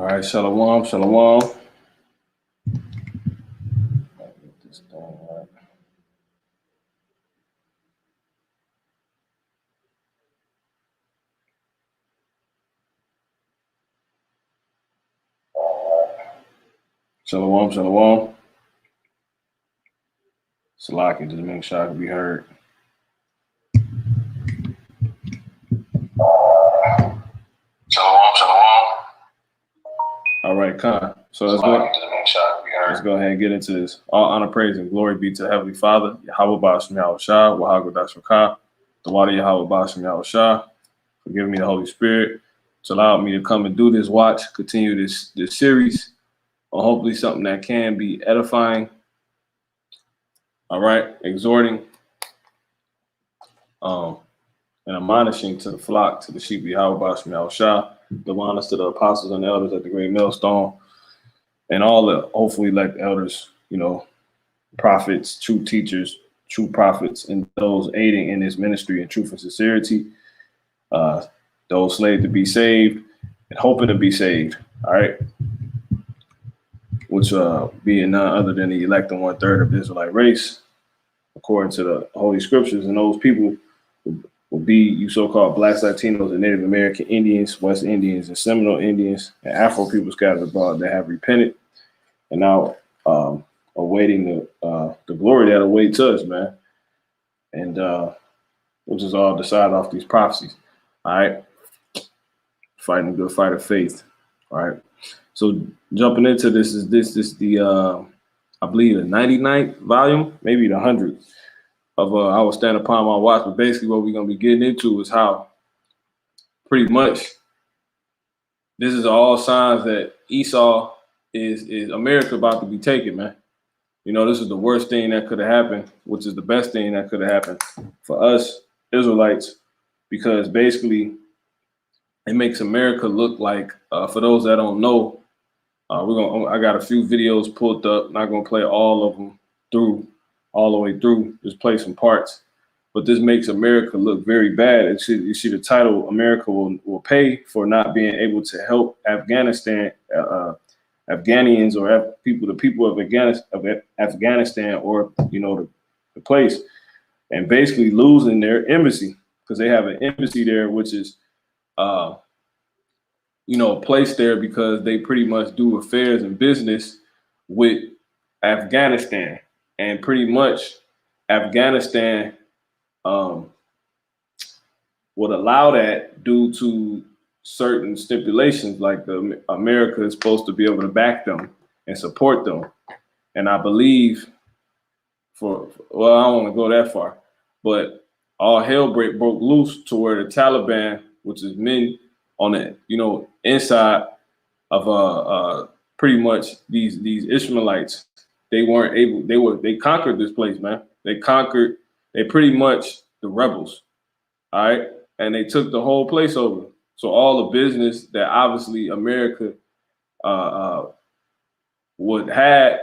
All right, shalom, shalom. Get this done right. Shalom, shalom. Salaki, just make sure I can be heard. Shalom, shalom. All right, Khan. So let's go ahead and get into this. All honor, praise, and glory be to Heavenly Father, Yahweh Bashim Yahweh Shah, Wahago Dashrakah, the water Yahweh Bashim Yahweh Shah, for giving me the Holy Spirit to allow me to come and do this watch, continue this series, or hopefully something that can be edifying. All right, exhorting, and admonishing to the flock, to the sheep of Yahweh Bashim Yahweh Shah, the honors to the apostles and the elders at the great millstone, and all the hopefully elect elders, prophets, true teachers, true prophets, and those aiding in his ministry in truth and sincerity, those slaves to be saved and hoping to be saved. All right, which being none other than the elect and 1/3 of the Israelite race, according to the Holy Scriptures, and those people will be you so-called Blacks, Latinos, and Native American Indians, West Indians, and Seminole Indians, and Afro people scattered abroad that have repented and now awaiting the glory that awaits us, man. And we'll just all decide off these prophecies. All right, fighting a good fight of faith. All right. So jumping into this is the I believe the 99th volume, maybe the 100th. Of I will stand upon my watch, but basically what we're gonna be getting into is how pretty much this is all signs that Esau is America about to be taken, man. This is the worst thing that could have happened, which is the best thing that could have happened for us Israelites, because basically it makes America look like, for those that don't know, I got a few videos pulled up, not gonna play all of them all the way through, just play some parts, but this makes America look very bad. You see the title, America will pay for not being able to help Afghanistan, Afghanians, or the people of Afghanistan, or the place, and basically losing their embassy, because they have an embassy there, which is placed there because they pretty much do affairs and business with Afghanistan. And pretty much Afghanistan would allow that due to certain stipulations, like America is supposed to be able to back them and support them. And I believe I don't want to go that far, but all hell broke loose to where the Taliban, which is men on the inside of pretty much these Ishmaelites, they weren't able, they conquered this place, man. They pretty much the rebels, all right? And they took the whole place over. So all the business that obviously America would have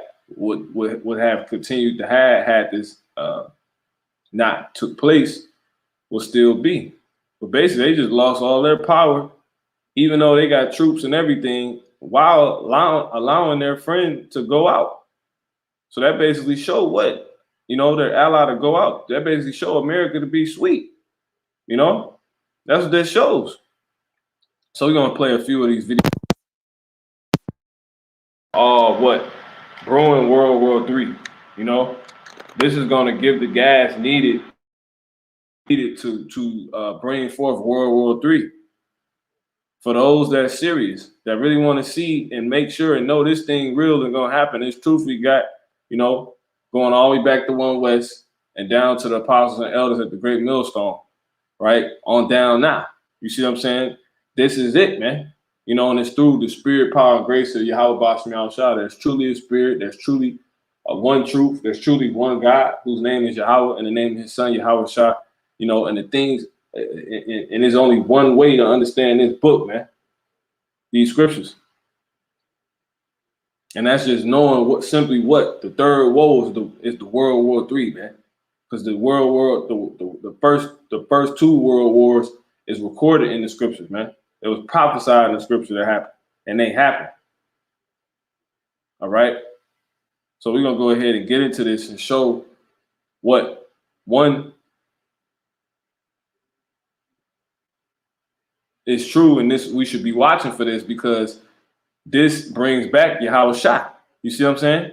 continued to had this not took place, will still be. But basically they just lost all their power, even though they got troops and everything, while allowing their friend to go out. So that basically showed what, their ally to go out. That basically showed America to be sweet. That's what that shows. So we're going to play a few of these videos. Brewing World War III. This is going to give the gas needed to bring forth World War III. For those that are serious, that really want to see and make sure and know this thing real and going to happen. It's truth we got. Going all the way back to 1 West and down to the apostles and elders at the great millstone, right? On down now. You see what I'm saying? This is it, man. And it's through the spirit, power, and grace of Yahweh Bashim Yahweh Shah. There's truly a spirit. There's truly one truth. There's truly one God whose name is Yahweh, and the name of his son, Yahweh Shah. And the things, and there's only one way to understand this book, man. These scriptures. And that's just knowing what the third woe is the World War III, man. Because the first 2 world wars is recorded in the scriptures, man. It was prophesied in the scripture that happened. and they happen. All right. So we're gonna go ahead and get into this and show what one is true, and this we should be watching for this because this brings back Yahushua. You see what I'm saying?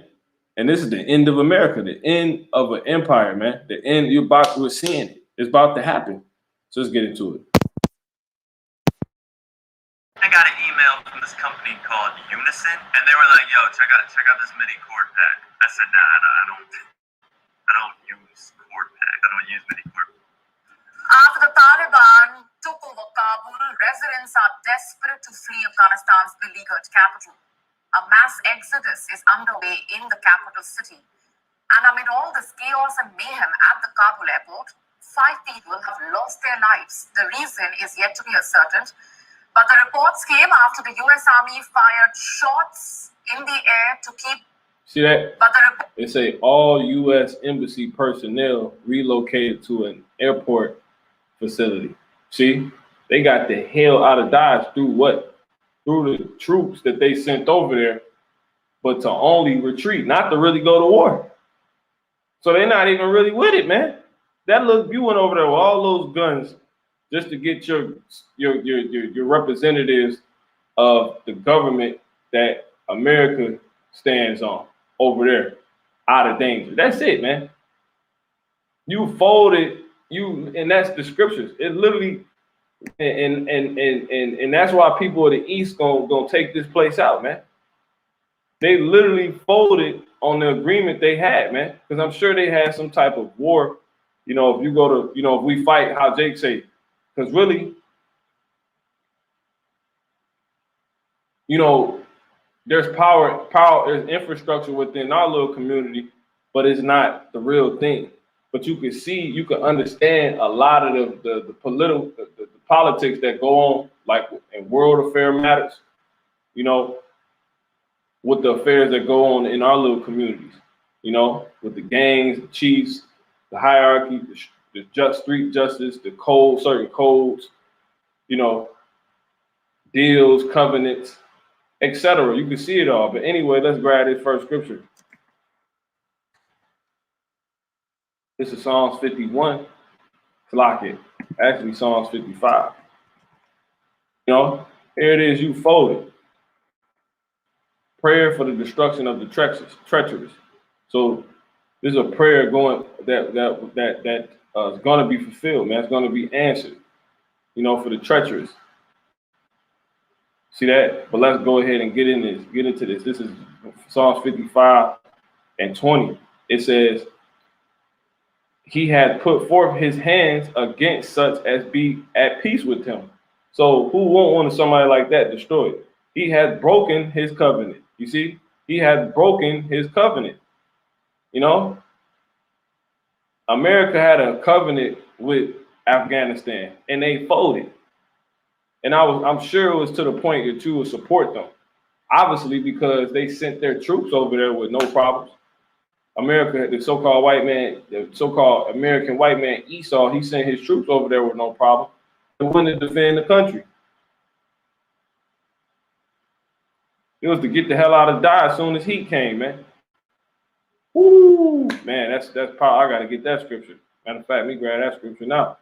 And this is the end of America, the end of an empire, man. The end. We're seeing it. It's about to happen. So let's get into it. I got an email from this company called Unison, and they were like, "Yo, check out this MIDI chord pack." I said, "Nah, I don't use chord pack. I don't use MIDI chord." After the Taliban took over Kabul, residents are desperate to flee Afghanistan's beleaguered capital. A mass exodus is underway in the capital city. And amid all this chaos and mayhem at the Kabul airport, 5 people have lost their lives. The reason is yet to be ascertained. But the reports came after the U.S. Army fired shots in the air to keep. See that? They say all U.S. Embassy personnel relocated to an airport facility. See, they got the hell out of Dodge through what? Through the troops that they sent over there, but to only retreat, not to really go to war. So they're not even really with it, man. That look, you went over there with all those guns just to get your representatives of the government that America stands on over there out of danger. That's it, man. You folded, and that's the scriptures. It literally, and that's why people of the East gonna take this place out, man. They literally folded on the agreement they had, man, because I'm sure they had some type of war. You know, if you go to, if we fight, how Jake say, because really, there's power, there's infrastructure within our little community, but it's not the real thing. But you can see, you can understand a lot of the political, the politics that go on, like in world affair matters, with the affairs that go on in our little communities, with the gangs, the chiefs, the hierarchy, the street justice, the certain codes, deals, covenants, etc. You can see it all. But anyway, let's grab this first scripture. This is Psalms 51. Lock it. Actually, Psalms 55. Here it is. You folded. Prayer for the destruction of the treacherous. So this is a prayer going that is going to be fulfilled, man. It's going to be answered. For the treacherous. See that? But let's go ahead and get into this. This is Psalms 55 and 20. It says, he had put forth his hands against such as be at peace with him. So who won't want somebody like that destroyed? He had broken his covenant. You see, he had broken his covenant. America had a covenant with Afghanistan and they folded. And I'm sure it was to the point that you would support them. Obviously, because they sent their troops over there with no problems. America, the so-called white man, the so-called American white man Esau, he sent his troops over there with no problem. They wanted to defend the country. It was to get the hell out of Dodge as soon as he came, man. Woo, man, that's power. I gotta get that scripture. Matter of fact, let me grab that scripture now.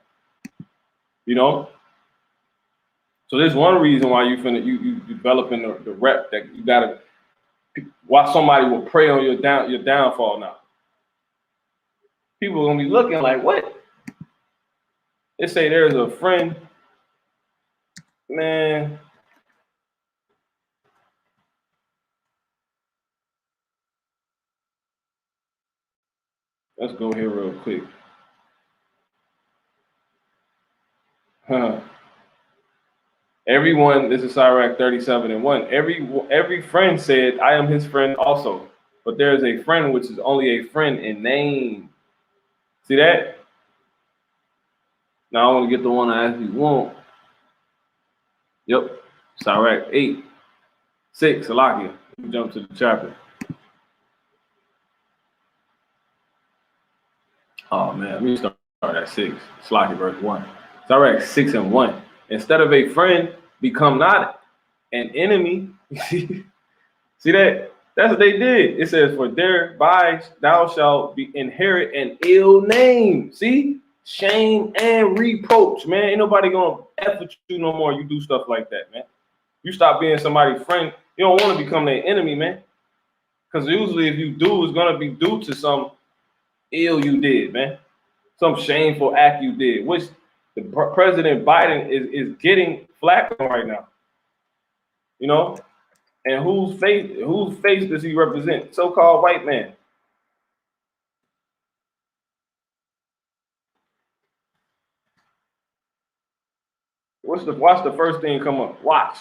So there's one reason why you developing the rep that you gotta. Why somebody will pray on your downfall now. People are gonna be looking like, what? They say there's a friend, man. Let's go here real quick. Everyone, this is Sirach 37 and 1. Every friend said, I am his friend also. But there is a friend which is only a friend in name. See that? Now I want to get the one I actually want. Yep. Sirach 8, 6, Salakia. Let me jump to the chapter. Oh man, let me start at 6. Salakia verse 1. Sirach 6 and 1. Instead of a friend, become not an enemy. See that? That's what they did. It says, for thereby thou shalt be inherit an ill name. See? Shame and reproach, man. Ain't nobody gonna F with you no more. You do stuff like that, man. You stop being somebody's friend. You don't want to become their enemy, man. Because usually if you do, it's gonna be due to some ill you did, man. Some shameful act you did, which the President Biden is getting flack on right now. You know? And whose face does he represent? So-called white man. Watch the first thing come up. Watch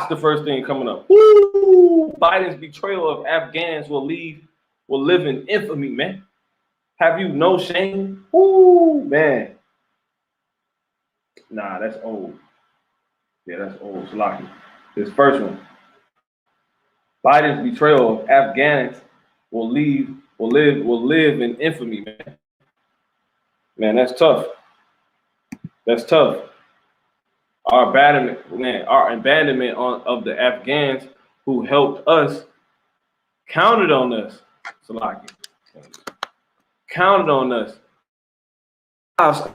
the first thing coming up. Woo! Biden's betrayal of Afghans will live in infamy, man. Have you no shame? Woo, man. Nah, that's old. Yeah, that's old. Slocky. This first one. Biden's betrayal of Afghans will live in infamy, man. Man, that's tough. That's tough. Our abandonment of the Afghans who helped us counted on us. Salaki. Counted on us.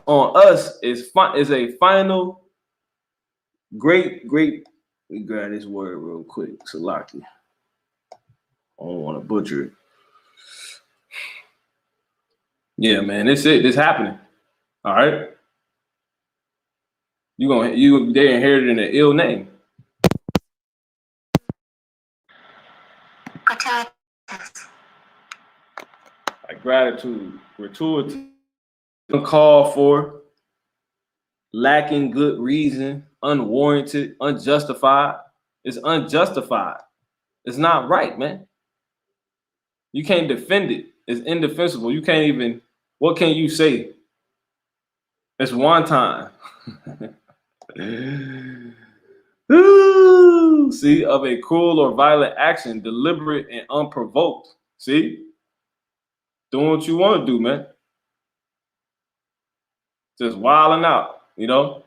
On us is a final great. Let me grab this word real quick. Salaki. I don't want to butcher it. Yeah, man, this happening. All right. They inherited an ill name. Like gratitude, gratuity, uncalled for, lacking good reason, unwarranted, unjustified. It's unjustified. It's not right, man. You can't defend it. It's indefensible. You can't even, what can you say? It's one time. See, of a cruel or violent action, deliberate and unprovoked. See? Doing what you want to do, man. Just wilding out, you know?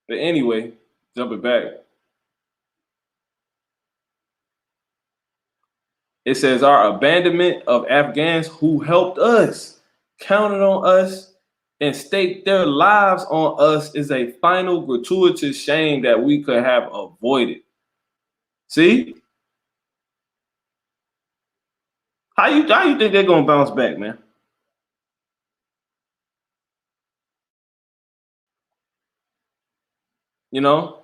But anyway, jumping back. It says, our abandonment of Afghans who helped us, counted on us, and staked their lives on us is a final gratuitous shame that we could have avoided. See? How you think they're gonna bounce back, man? You know?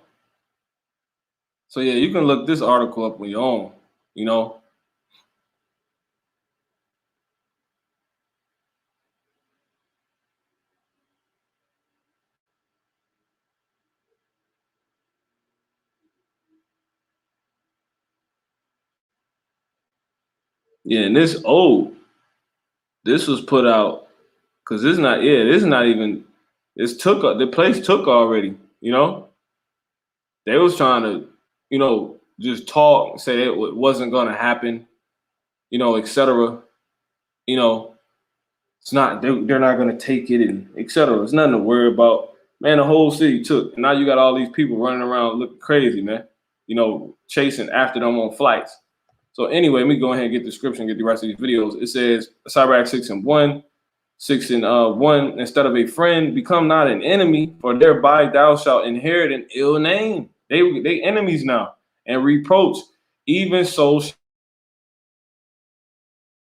So yeah, you can look this article up on your own, you know. Yeah, and this was put out because this not even, the place took already, you know. They was trying to, you know, just talk, say it wasn't gonna happen, you know, etc. You know, it's not, they're not gonna take it and etc. It's nothing to worry about. Man, the whole city took, and now you got all these people running around looking crazy, man. You know, chasing after them on flights. So anyway, let me go ahead and get the description, get the rest of these videos. It says Cyber 6 and 1, 6 and 1, instead of a friend, become not an enemy, for thereby thou shalt inherit an ill name. They enemies now, and reproach. Even so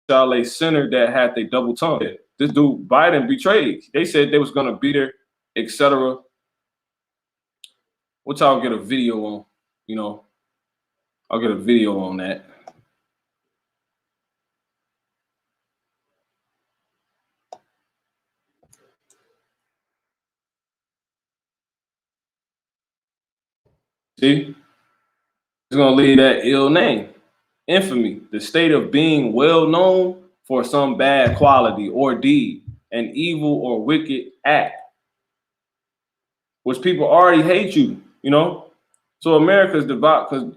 shall a sinner that had a double tongue. This dude Biden betrayed. They said they was gonna be there, etc. Which I'll get a video on, you know. I'll get a video on that. See? It's gonna leave that ill name. Infamy, the state of being well known for some bad quality or deed, an evil or wicked act, which people already hate you, you know? So America's devout because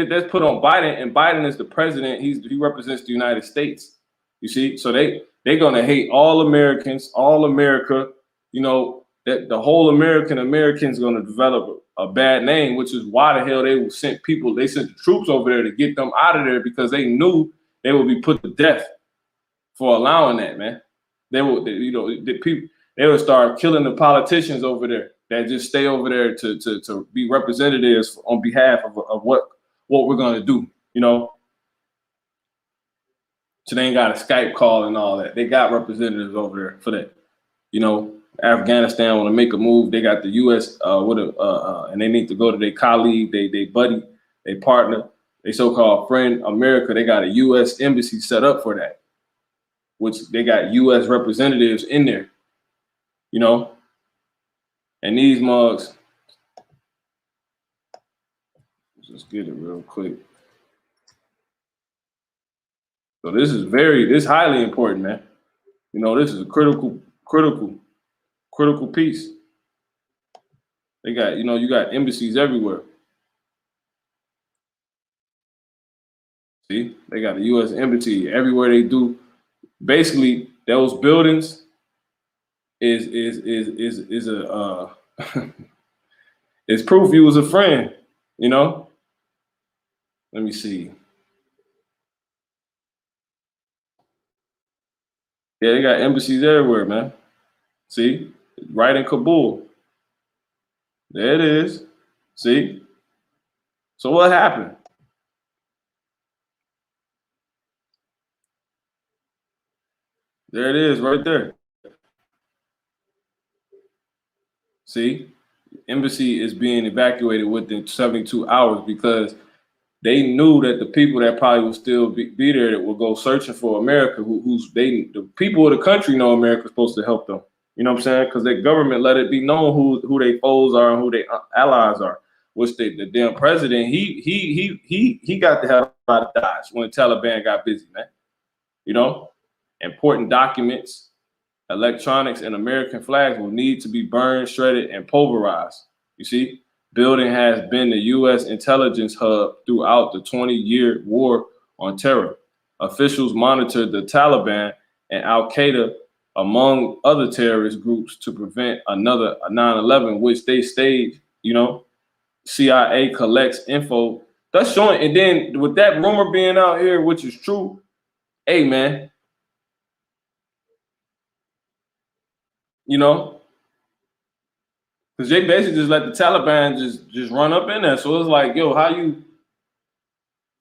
that's put on Biden, and Biden is the president. He represents the United States, you see? So they're gonna hate all Americans, all America, you know, that the whole American's gonna develop a bad name, which is why the hell they sent the troops over there to get them out of there, because they knew they would be put to death for allowing that, man. They would start killing the politicians over there that just stay over there to be representatives on behalf of what we're gonna do, you know. So they ain't got a Skype call and all that. They got representatives over there for that, you know. Afghanistan want to make a move. They got the U.S. And they need to go to their colleague, they buddy, they partner, they so-called friend America. They got a U.S. embassy set up for that, which they got U.S. representatives in there, you know. And these mugs, let's get it real quick. So this is highly important, man. You know, this is a critical piece. They got, you know, you got embassies everywhere. See, they got a U.S. embassy everywhere they do. Basically, those buildings is a it's proof you was a friend, you know. Let me see. Yeah, they got embassies everywhere, man. See, right in Kabul. There it is. See? So what happened? There it is right there. See? Embassy is being evacuated within 72 hours because they knew that the people that probably would still be there that will go searching for America, the people of the country know America's supposed to help them. You know what I'm saying? Because their government let it be known who their foes are and who their allies are. Which the damn president, he got the hell out of Dodge when the Taliban got busy, man. You know, important documents, electronics, and American flags will need to be burned, shredded, and pulverized. You see, building has been the U.S. intelligence hub throughout the 20-year war on terror. Officials monitored the Taliban and Al-Qaeda, among other terrorist groups, to prevent another 9/11, which they staged, you know. CIA collects info. That's showing. And then with that rumor being out here, which is true, hey, man, you know, because they basically just let the Taliban just run up in there. So it's like, yo,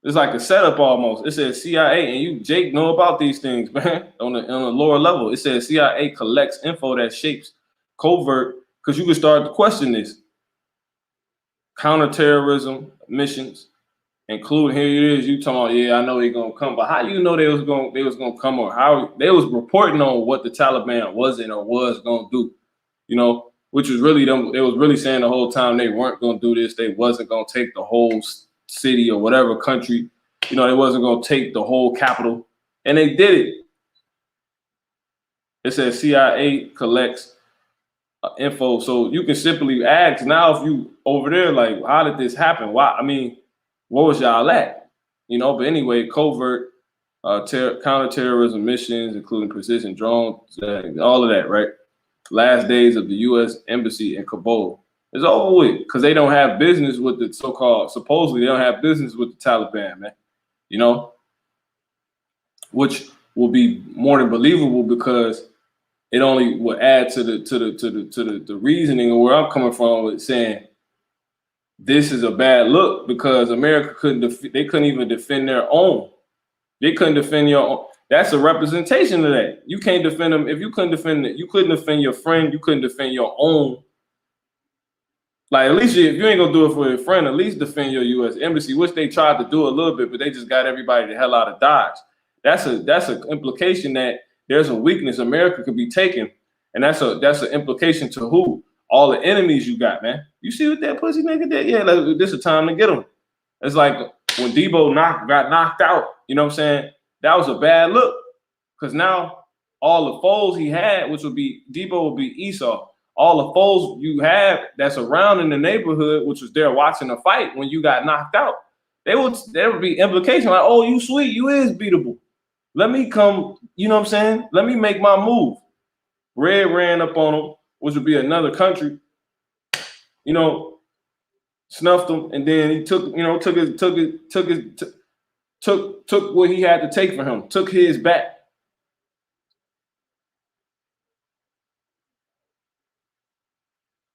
it's like a setup almost. It says CIA, and Jake, know about these things, man, on the lower level. It says CIA collects info that shapes covert, because you can start to question this. Counterterrorism missions, including, here it is, you talking about, yeah, I know they're gonna come, but how you know they was gonna come, or how they was reporting on what the Taliban wasn't or was gonna do, you know, which was really them. They was really saying the whole time they weren't gonna do this. They wasn't gonna take the whole city or whatever country, you know, they wasn't gonna take the whole capital, and they did it. It says CIA collects info, so you can simply ask now, if you over there, like, how did this happen? Why? I mean, what was y'all at? You know, but anyway, covert counterterrorism missions, including precision drones, all of that, right? Last days of the U.S. embassy in Kabul is over with, because they don't have business with the supposedly they don't have business with the Taliban, man. You know, which will be more than believable, because it only will add to the reasoning of where I'm coming from with saying this is a bad look, because America they couldn't even defend their own. They couldn't defend your own. That's a representation of that. You can't defend them. If you couldn't defend it, you couldn't defend your friend. You couldn't defend your own. Like, at least if you ain't gonna do it for your friend, at least defend your U.S. embassy, which they tried to do a little bit, but they just got everybody the hell out of Dodge. That's an implication that there's a weakness America could be taking, and that's an implication to who? All the enemies you got, man. You see what that pussy nigga did? Yeah, like, this is a time to get him. It's like when Debo got knocked out. You know what I'm saying? That was a bad look, because now all the foes he had, which would be Debo, would be Esau. All the foes you have that's around in the neighborhood, which was there watching the fight when you got knocked out, there would be implication like, oh, you sweet, you is beatable. Let me come, you know what I'm saying? Let me make my move. Red ran up on him, which would be another country. You know, snuffed him, and then he took what he had to take for him, took his back.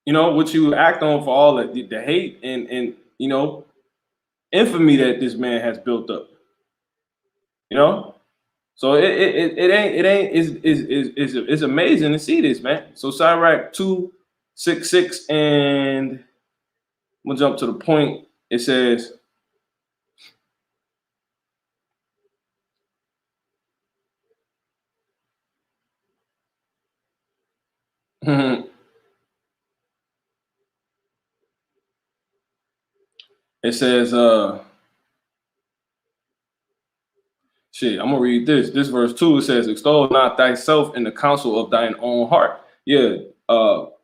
You know, what you act on for all the hate and you know, infamy that this man has built up. You know, so it's amazing to see this, man. So Sirach 2:6 and I'm gonna jump to the point. It says, it says, shit, I'm gonna read this. This verse 2, it says, extol not thyself in the counsel of thine own heart. Yeah,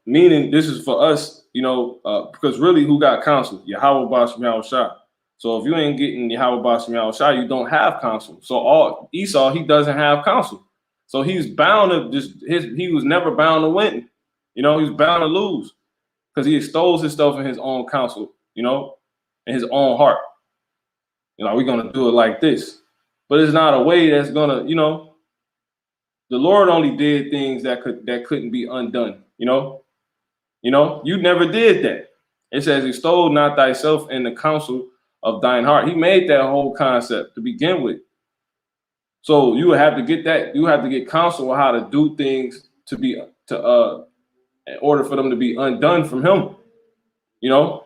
meaning this is for us, you know, because really who got counsel? Yahweh Bashem Yahushua. So if you ain't getting Yahweh Bashem Yahushua, you don't have counsel. So all Esau, he doesn't have counsel. So he's bound to he was never bound to win. You know, he's bound to lose because he extols himself in his own counsel, you know, in his own heart. You know, we're gonna do it like this. But it's not a way that's gonna, you know, the Lord only did things that couldn't be undone, you know, you never did that. It says, extol not thyself in the counsel of thine heart. He made that whole concept to begin with. So you would have to get that, you have to get counsel on how to do things in order for them to be undone from him, you know,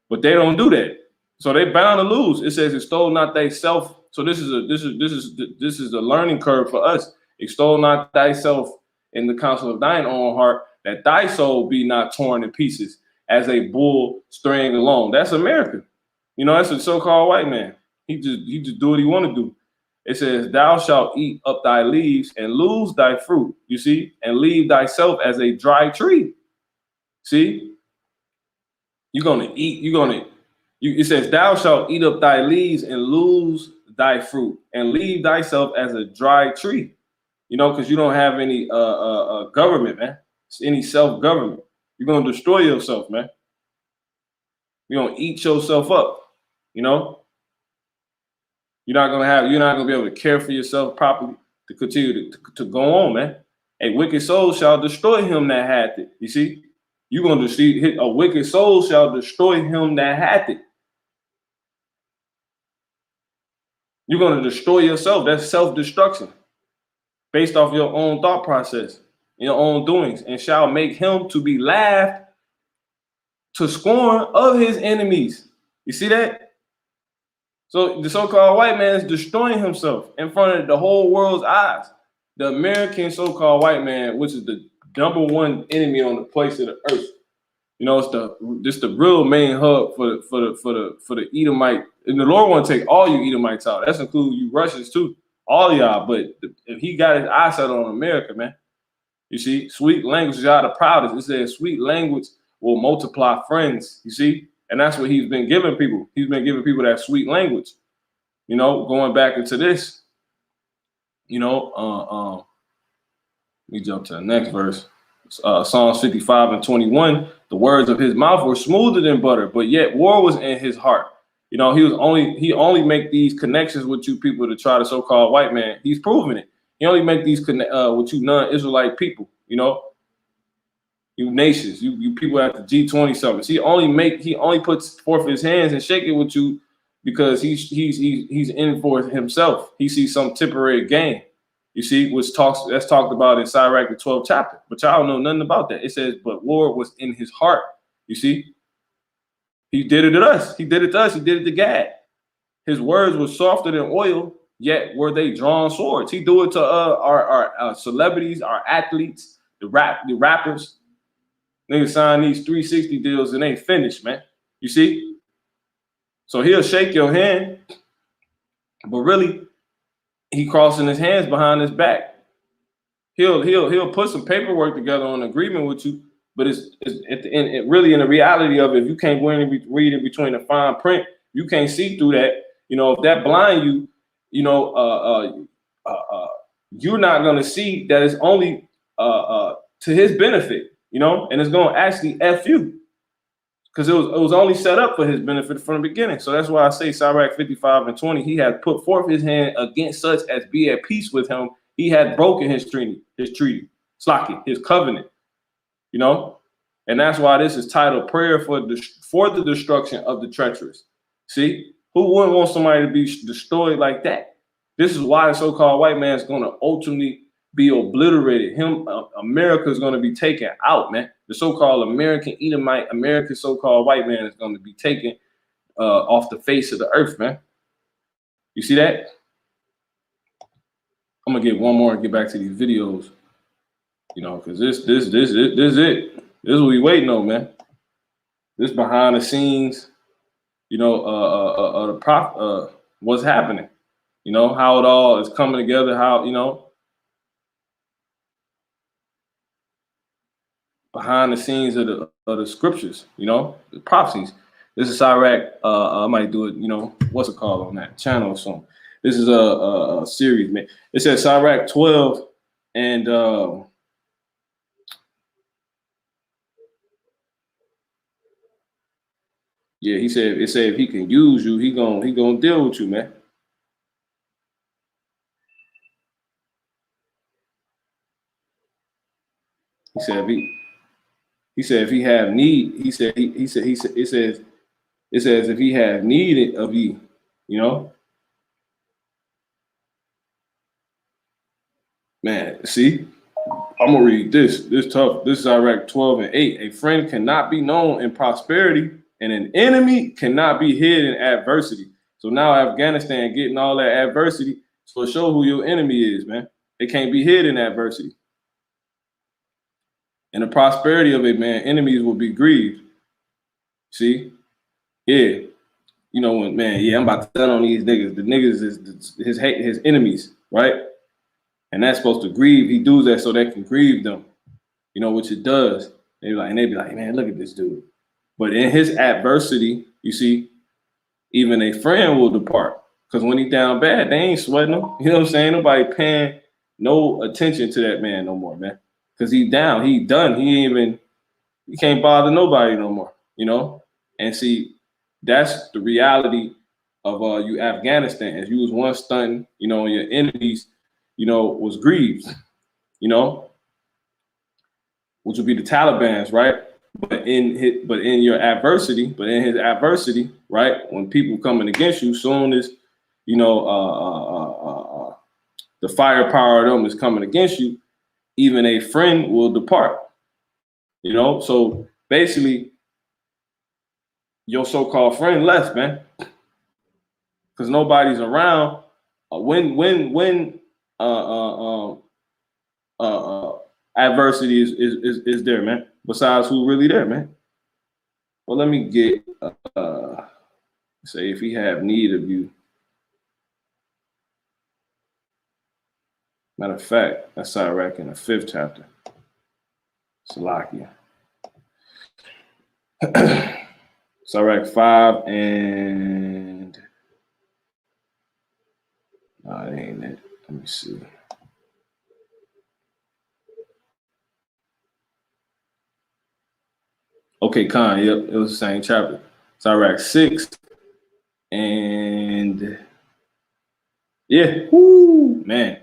but they don't do that. So they bound to lose. It says, extol not thyself. So this is a learning curve for us. Extol not thyself in the counsel of thine own heart, that thy soul be not torn in pieces as a bull straying along. That's America. You know, that's a so-called white man. He just do what he want to do. It says, thou shalt eat up thy leaves and lose thy fruit, you see, and leave thyself as a dry tree. See, it says, thou shalt eat up thy leaves and lose thy fruit and leave thyself as a dry tree, you know, because you don't have any government, man, any self-government. You're going to destroy yourself, man. You're going to eat yourself up, you know. You're not going to be able to care for yourself properly to continue to go on, man. A wicked soul shall destroy him that hath it. You see, you're going to see a wicked soul shall destroy him that hath it. You're going to destroy yourself. That's self-destruction based off your own thought process, your own doings, and shall make him to be laughed to scorn of his enemies. You see that? So the so-called white man is destroying himself in front of the whole world's eyes. The American so-called white man, which is the #1 enemy on the face of the earth. You know, it's the real main hub for the Edomite. And the Lord want to take all you Edomites out. That's including you Russians too, all of y'all. But if he got his eyesight on America, man, you see, sweet language is y'all the proudest. It says sweet language will multiply friends. You see, and that's what he's been giving people. He's been giving people that sweet language. You know, going back into this. You know, let me jump to the next verse. Psalms 55:21, the words of his mouth were smoother than butter, but yet war was in his heart. You know, he only make these connections with you people to try to so-called white man. He's proving it. He only make these with you non-Israelite people, you know, you nations, you people at the G20 summits. He only puts forth his hands and shake it with you because he's in for himself. He sees some temporary gain. You see, that's talked about in Sirach, the 12th chapter. But y'all don't know nothing about that. It says, but war was in his heart. You see, he did it to us. He did it to us. He did it to Gad. His words were softer than oil, yet were they drawn swords. He do it to our celebrities, our athletes, the rappers. Niggas sign these 360 deals and they finished, man. You see? So he'll shake your hand, but really, he crossing his hands behind his back. He'll put some paperwork together on an agreement with you, but it's at the end, really in the reality of it, if you can't go in and read in between the fine print, you can't see through that. You know, if that blind you, you know, you're not gonna see that it's only to his benefit, you know, and it's gonna actually F you. because it was only set up for his benefit from the beginning. So that's why I say Sirach 55:20, he had put forth his hand against such as be at peace with him. He had broken his treaty, Slaki, his covenant, you know? And that's why this is titled Prayer for the Destruction of the Treacherous. See, who wouldn't want somebody to be destroyed like that? This is why the so-called white man is going to ultimately be obliterated. America is going to be taken out, man. The so-called American Edomite, American so-called white man is going to be taken off the face of the earth, man. You see that? I'm gonna get one more and get back to these videos, you know, because this is it. This is what we waiting on, man. This behind the scenes, you know, the what's happening, you know, how it all is coming together, how, you know, behind the scenes of the scriptures, you know, the prophecies. This is Sirach. I might do it, you know, what's it called on that channel or something. This is a series, man. It says Sirach 12 and yeah, it said if he can use you, he gonna deal with you, man. He said if he have need, it says if he have need of you, you know. Man, see, I'm gonna read this. This tough. This is Sirach 12:8. A friend cannot be known in prosperity, and an enemy cannot be hid in adversity. So now Afghanistan getting all that adversity. So show who your enemy is, man. It can't be hid in adversity. And the prosperity of a man, enemies will be grieved. See? Yeah. You know when, man, yeah, I'm about to stun on these niggas. The niggas is his enemies, right? And that's supposed to grieve. He does that so they can grieve them, you know, which it does. They be like, man, look at this dude. But in his adversity, you see, even a friend will depart. Because when he down bad, they ain't sweating him. You know what I'm saying? Nobody paying no attention to that man no more, man. Because he down, he done. He can't bother nobody no more, you know? And see, that's the reality of you Afghanistan. As you was once stunting, you know, your enemies, you know, was grieved, you know, which would be the Taliban's, right? But in his adversity, right? When people coming against you, soon as, you know, the firepower of them is coming against you, even a friend will depart, you know? So basically, your so-called friend left, man, because nobody's around. When adversity is there, man. Besides who really there, man. Well, let me get say if he have need of you. Matter of fact, that's Sirach in the 5th chapter. Salakia. Sirach 5 and no, it ain't it. Let me see. Okay, Khan, yep, it was the same chapter. Sirach 6 and yeah, whoo, man.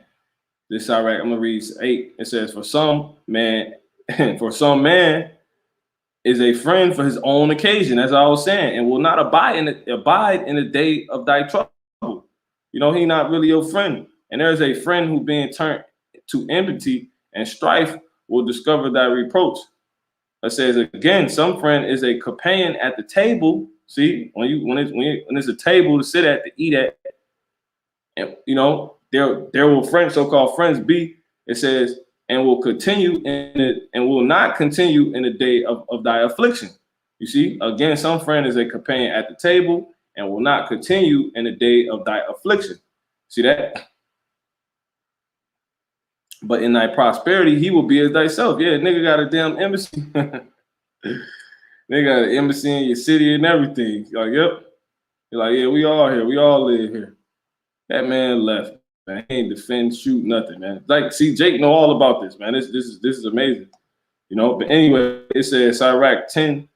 This Sirach, I'm gonna read 8. It says, for some man is a friend for his own occasion, as I was saying, and will not abide in the day of thy trouble. You know, he not really your friend. And there is a friend who being turned to enmity and strife will discover thy reproach. It says again, some friend is a companion at the table. See, when it's a table to sit at, to eat at, and you know, there will friends, so-called friends be, it says, and will continue in it, and will not continue in the day of thy affliction. You see, again, some friend is a companion at the table and will not continue in the day of thy affliction. See that? But in thy prosperity, he will be as thyself. Yeah, nigga got a damn embassy. They got an embassy in your city and everything. You're like, yep. You're like, yeah, we all here. We all live here. That man left. Man, he ain't defend, shoot, nothing, man. Like, see, Jake know all about this, man. This is amazing, you know. But anyway, it says Sirach 10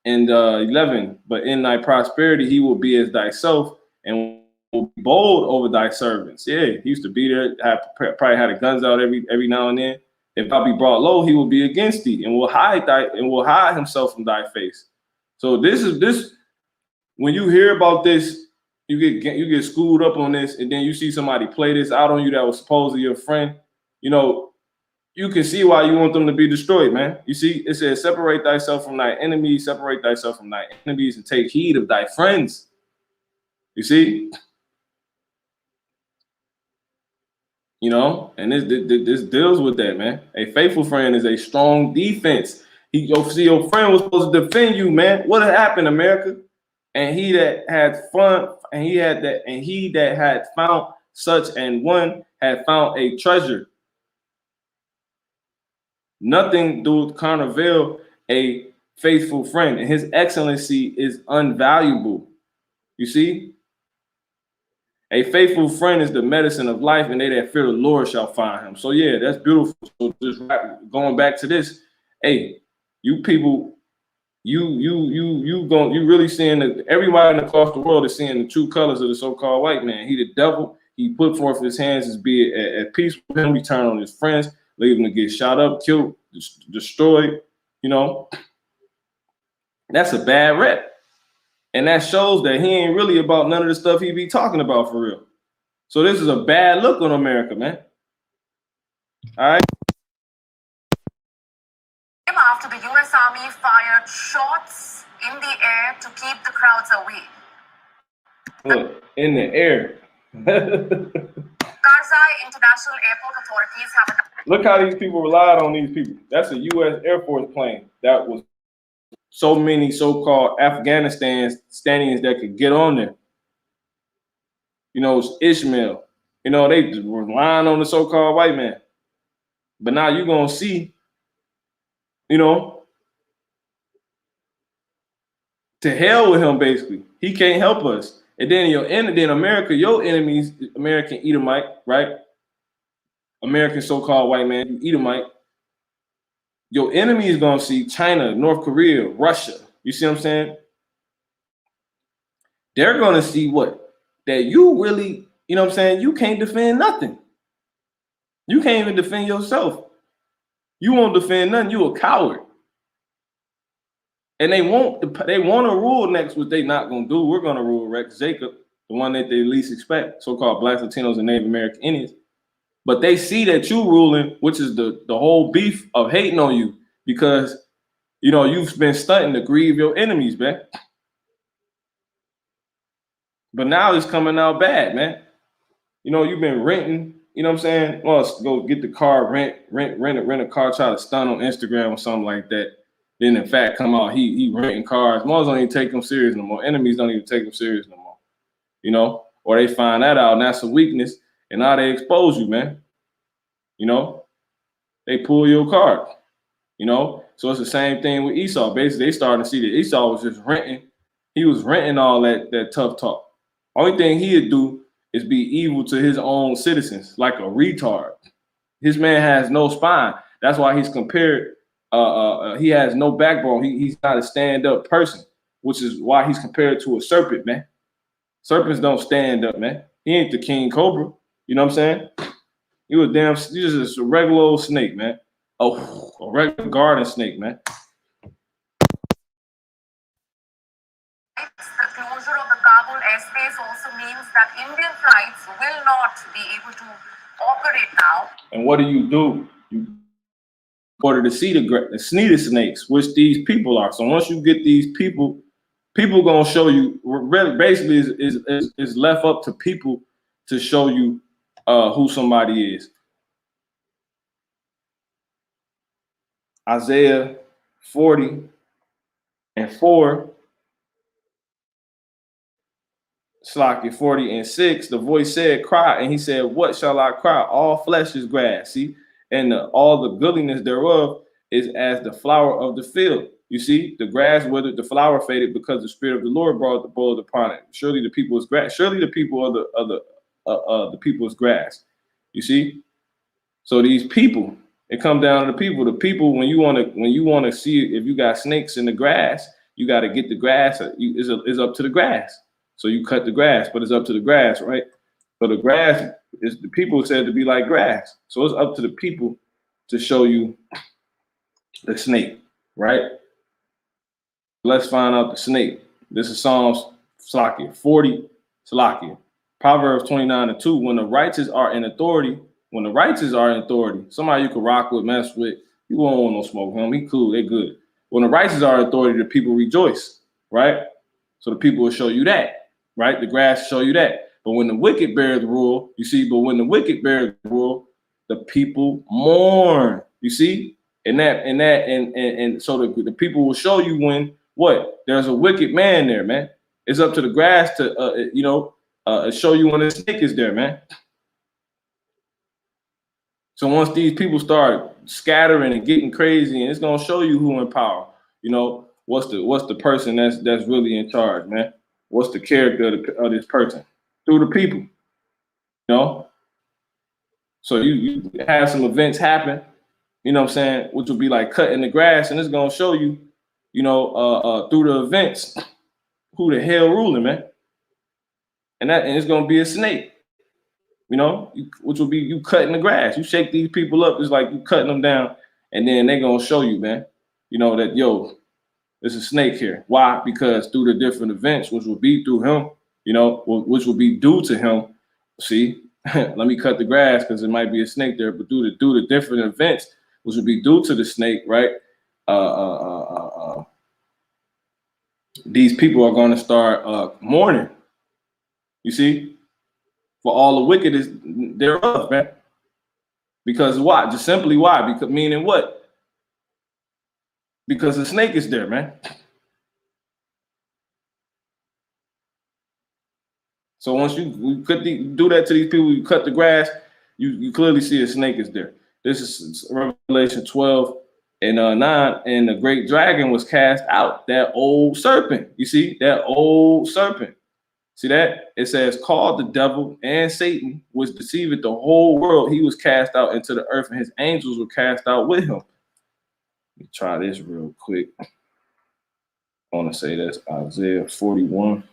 and 11. But in thy prosperity he will be as thyself, and will be bold over thy servants. Yeah, he used to be there. Probably had the guns out every now and then. If thou be brought low, he will be against thee, and will hide himself from thy face. So this. When you hear about this, you get schooled up on this, and then you see somebody play this out on you that was supposedly your friend. You know, you can see why you want them to be destroyed, man. You see, it says, separate thyself from thy enemies, separate thyself from thy enemies, and take heed of thy friends. You see? You know, and this deals with that, man. A faithful friend is a strong defense. Your friend was supposed to defend you, man. What happened, America? And he that had found such an one had found a treasure. Nothing doeth countervail a faithful friend, and his excellency is unvaluable. You see? A faithful friend is the medicine of life, and they that fear the Lord shall find him. So yeah, that's beautiful. So just going back to this, hey, you people, you really seeing that everybody across the world is seeing the true colors of the so-called white man. He the devil. He put forth his hands as be at peace with him. He turn on his friends, leave them to get shot up, killed, destroyed. You know, that's a bad rep. And that shows that he ain't really about none of the stuff he be talking about for real. So this is a bad look on America, man. All right. After the US Army fired shots in the air to keep the crowds away. Look, in the air. Karzai International Airport authorities have... Look how these people relied on these people. That's a U.S. Air Force plane that was so many so-called Afghanistanians that could get on there. You know, it's Ishmael. You know, they were relying on the so-called white man. But now you're going to see, you know, to hell with him, basically. He can't help us. And then America, your enemies, American Edomite, right? American so-called white man, Edomite. Your enemy is going to see China, North Korea, Russia. You see what I'm saying? They're going to see what? That you really, you know what I'm saying? You can't defend nothing. You can't even defend yourself. You won't defend nothing. You a coward. And they want to rule next, which they not going to do. We're going to rule Rex Jacob, the one that they least expect, so-called Blacks, Latinos, and Native American Indians. But they see that you ruling, which is the whole beef of hating on you, because, you know, you've been stunting to grieve your enemies, man. But now it's coming out bad, man. You know, you've been renting, you know what I'm saying? Well, go get the car, rent a car, try to stunt on Instagram or something like that. Then in fact come out, he renting cars. Moms don't even take them serious no more. Enemies don't even take them serious no more. You know, or they find that out and that's a weakness, and now they expose you, man. You know, they pull your card. You know, so it's the same thing with Esau. Basically, they starting to see that Esau was just renting. He was renting all that tough talk. Only thing he'd do is be evil to his own citizens, like a retard. His man has no spine. That's why he's compared. He has no backbone. He's not a stand-up person, which is why he's compared to a serpent, man. Serpents don't stand up, man. He ain't the king cobra. You know what I'm saying? He's just a regular old snake, man. Oh, a regular garden snake, man. The closure of the Kabul airspace also means that Indian flights will not be able to operate now. And what do? You order to see the snakes, which these people are. So once you get these people gonna show you. Really, basically, is left up to people to show you who somebody is. Isaiah 40:4. Slocky 40:6, the voice said, cry. And he said, what shall I cry? All flesh is grass. See, and all the goodliness thereof is as the flower of the field. You see, the grass withered, the flower faded, because the spirit of the Lord broiled upon it. Surely the people is grass. Surely the people are the people is grass. You see, so these people, it comes down to the people. The people, when you want to see if you got snakes in the grass, you got to get the grass. It's up to the grass. So you cut the grass, but it's up to the grass, right? So the grass is the people said to be like grass. So it's up to the people to show you the snake, right? Let's find out the snake. This is Psalms 40, Proverbs 29:2. When the righteous are in authority, somebody you can rock with, mess with, you won't want no smoke with him. He cool, they good. When the righteous are in authority, the people rejoice, right? So the people will show you that, right? The grass show you that. But when the wicked bear the rule, the people mourn. You see? And so the people will show you when what? There's a wicked man there, man. It's up to the grass to show you when the snake is there, man. So once these people start scattering and getting crazy, and it's gonna show you who in power. You know, what's the person that's really in charge, man? What's the character of this person? Through the people, you know. So you have some events happen, you know what I'm saying, which will be like cutting the grass, and it's gonna show you, through the events, who the hell ruling, man. And it's gonna be a snake, which will be you cutting the grass. You shake these people up, it's like you cutting them down, and then they're gonna show you, man, that there's a snake here. Why? Because through the different events, which will be through him, which will be due to him. See, let me cut the grass because there might be a snake there, but through the different events, which will be due to the snake, right? These people are going to start mourning. You see, for all the wickedness thereof, man. Because why? Just simply why? Because meaning what? Because the snake is there, man. So once you do that to these people, you cut the grass, you clearly see a snake is there. This is Revelation 12 and 9, and the great dragon was cast out, that old serpent. You see, that old serpent. See that? It says, called the devil and Satan, which deceived the whole world. He was cast out into the earth, and his angels were cast out with him. Let me try this real quick. I want to say that's Isaiah 41.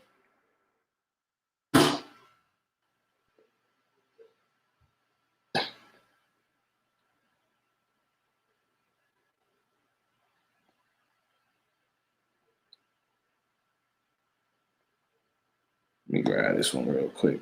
Let me grab this one real quick.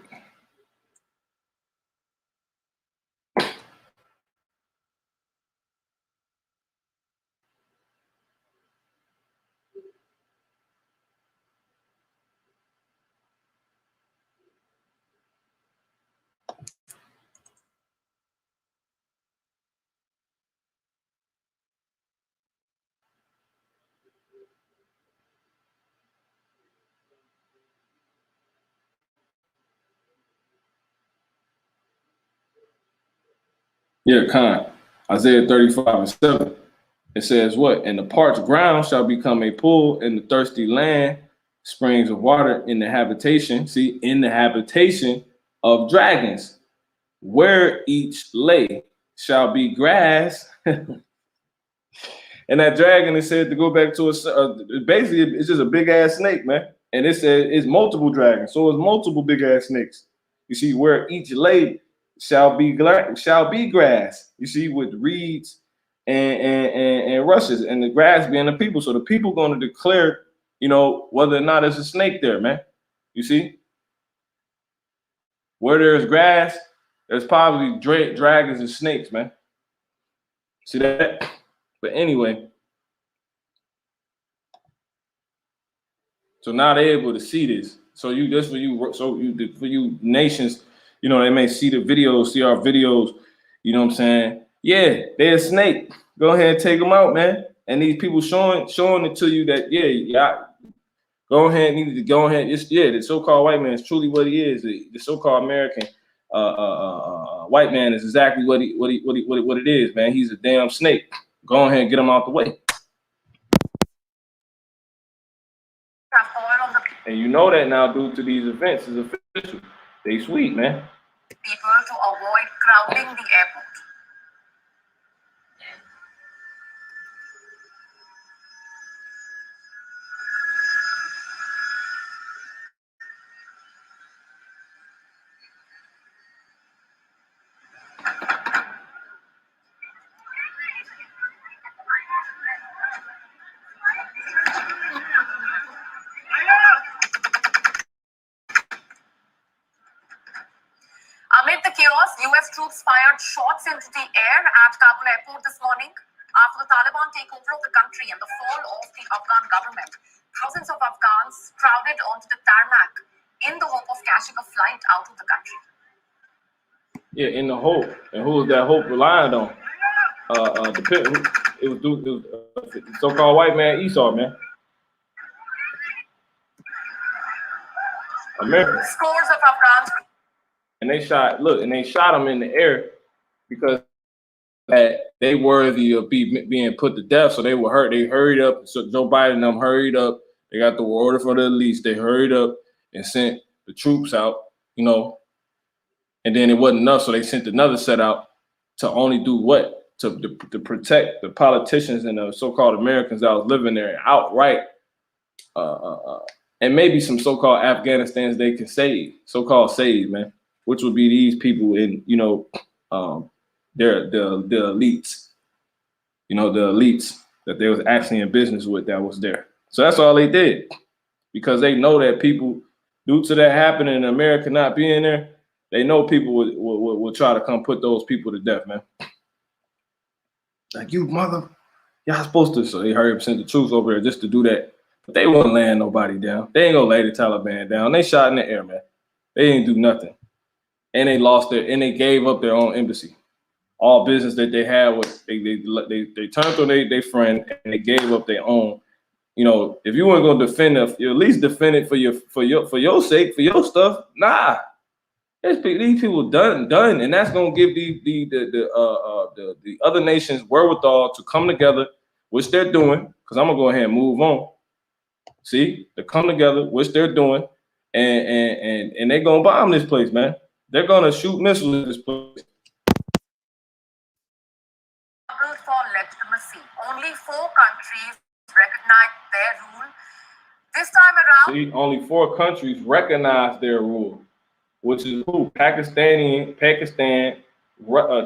Yeah, Isaiah 35:7. It says what? And the parched ground shall become a pool, and the thirsty land springs of water in the habitation. See, in the habitation of dragons, where each lay shall be grass. And that dragon is said to go back to basically it's just a big ass snake, man. And it said it's multiple dragons, so it's multiple big ass snakes. You see, where each lay shall be grass. You see, with reeds and rushes, and the grass being the people. So the people going to declare, whether or not there's a snake there, man. You see, where there's grass, there's probably dragons and snakes, man. See that? But anyway, so now they're able to see this. So for you nations, they may see the videos, see our videos. You know what I'm saying? Yeah, they're a snake. Go ahead and take them out, man. And these people showing it to you that go ahead, the so-called white man is truly what he is. The so-called American white man is exactly what it is, man. He's a damn snake. Go ahead and get him out the way. And you know that now due to these events is official. They sweet, man. People to avoid crowding the airport. because US troops fired shots into the air at Kabul airport this morning after the Taliban takeover of the country and the fall of the Afghan government. Thousands of Afghans crowded onto the tarmac in the hope of catching a flight out of the country. Yeah, in the hope. And who was that hope relying on? It was the so-called white man Esau, man. America. Scores of Afghans. And they shot them in the air because they worthy of being put to death. So they were hurt. They hurried up. So Joe Biden and them hurried up. They got the order for the elites. They hurried up and sent the troops out, you know. And then it wasn't enough, so they sent another set out to only do what? To protect the politicians and the so-called Americans that was living there outright. And maybe some so-called Afghanistans they can save, so-called save, man, which would be these people in, you know, the elites, you know, the elites that they was actually in business with that was there. So that's all they did, because they know that people, due to that happening in America not being there, they know people will try to come put those people to death, man. Like, you mother, y'all supposed to. So they hurry up, send the troops over there just to do that. But they wouldn't land nobody down. They ain't gonna lay the Taliban down. They shot in the air, man. They didn't do nothing. And they they gave up their own embassy. All business that they had was they turned on their friend and they gave up their own. You know, if you weren't gonna defend it, you at least defend it for your sake, for your stuff. Nah. These people done, and that's gonna give the other nations wherewithal to come together, which they're doing. Because I'm gonna go ahead and move on. See, they come together, which they're doing, and they're gonna bomb this place, man. They're gonna shoot missiles at this place. For legitimacy, only 4 countries recognize their rule. This time around, see, only 4 countries recognize their rule. Which is who? Pakistan,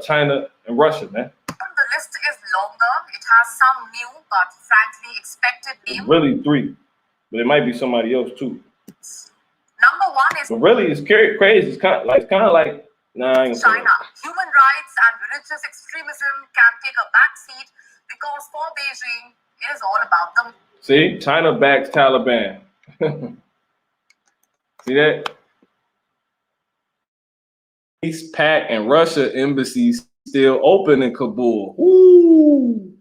China, and Russia, man. The list is longer. It has some new but frankly expected names. It's really 3, but it might be somebody else too. Number 1 is. But really, it's crazy. It's kind of like nah. China. Human rights and religious extremism can take a backseat because for Beijing, it is all about them. See, China backs Taliban. See that? East Pac and Russia embassies still open in Kabul. Woo!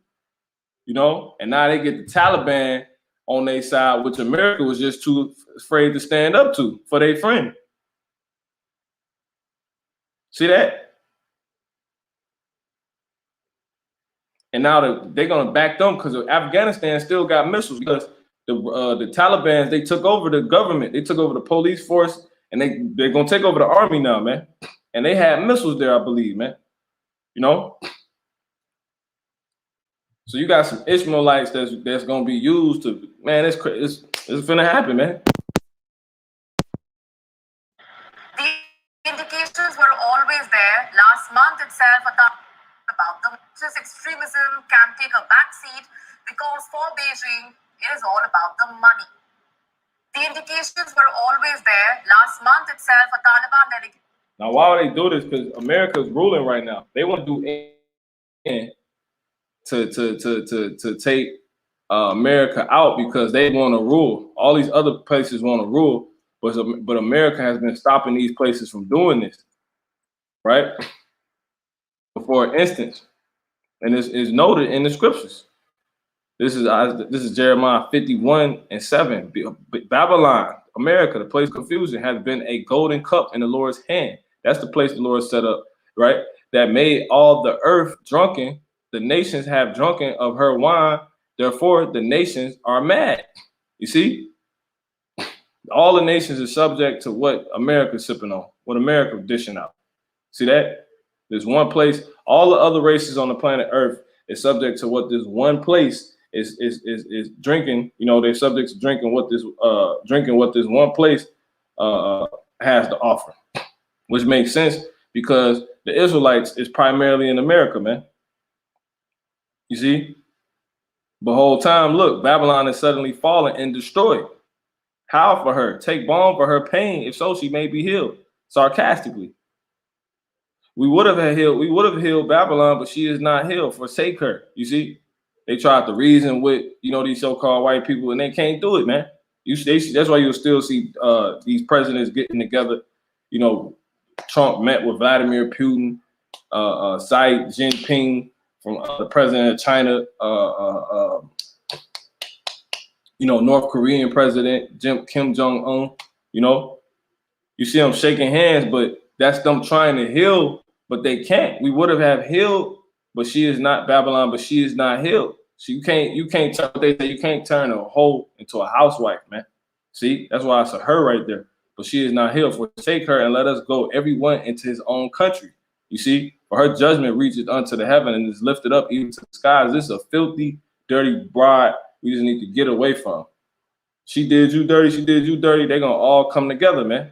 You know, and now they get the Taliban on their side, which America was just too afraid to stand up to for their friend. See that? And now they're gonna back them because Afghanistan still got missiles because the Taliban, they took over the government, they took over the police force, and they're gonna take over the army now, man. And they had missiles there, I believe, man. You know? So you got some Ishmaelites that's gonna be used to, man, it's finna happen, man. The indications were always there. Last month itself, about the religious extremism can take a backseat because for Beijing, it is all about the money. The indications were always there. Last month itself, a Taliban delegation. Now, why would they do this? Because America's ruling right now. They want to do anything to take America out because they want to rule. All these other places want to rule, but America has been stopping these places from doing this, right? For instance, and this is noted in the scriptures. This is Jeremiah 51:7. Babylon, America, the place of confusion, has been a golden cup in the Lord's hand. That's the place the Lord set up, right? That made all the earth drunken. The nations have drunken of her wine. Therefore, the nations are mad. You see? All the nations are subject to what America's sipping on, what America's dishing out. See that? There's one place. All the other races on the planet Earth is subject to what this one place is drinking. You know, they're subject to drinking what this one place has to offer. Which makes sense because the Israelites is primarily in America, man. You see? The whole time, look, Babylon is suddenly fallen and destroyed. How for her? Take balm for her pain. If so, she may be healed. Sarcastically. We would have healed Babylon, but she is not healed. Forsake her. You see, they tried to reason with these so-called white people, and they can't do it, man. That's why you'll still see these presidents getting together. Trump met with Vladimir Putin, Xi Jinping from the president of China, North Korean president Kim Jong-un. You see them shaking hands, but that's them trying to heal, but they can't. We would have healed, but she is not Babylon, but she is not healed. So you can't turn what they say, you can't turn a hoe into a housewife, man. See, that's why it's a her right there. But she is not healed. Forsake her and let us go, everyone into his own country. You see, for her judgment reaches unto the heaven and is lifted up even to the skies. This is a filthy, dirty bride we just need to get away from. She did you dirty, she did you dirty. They're gonna all come together, man.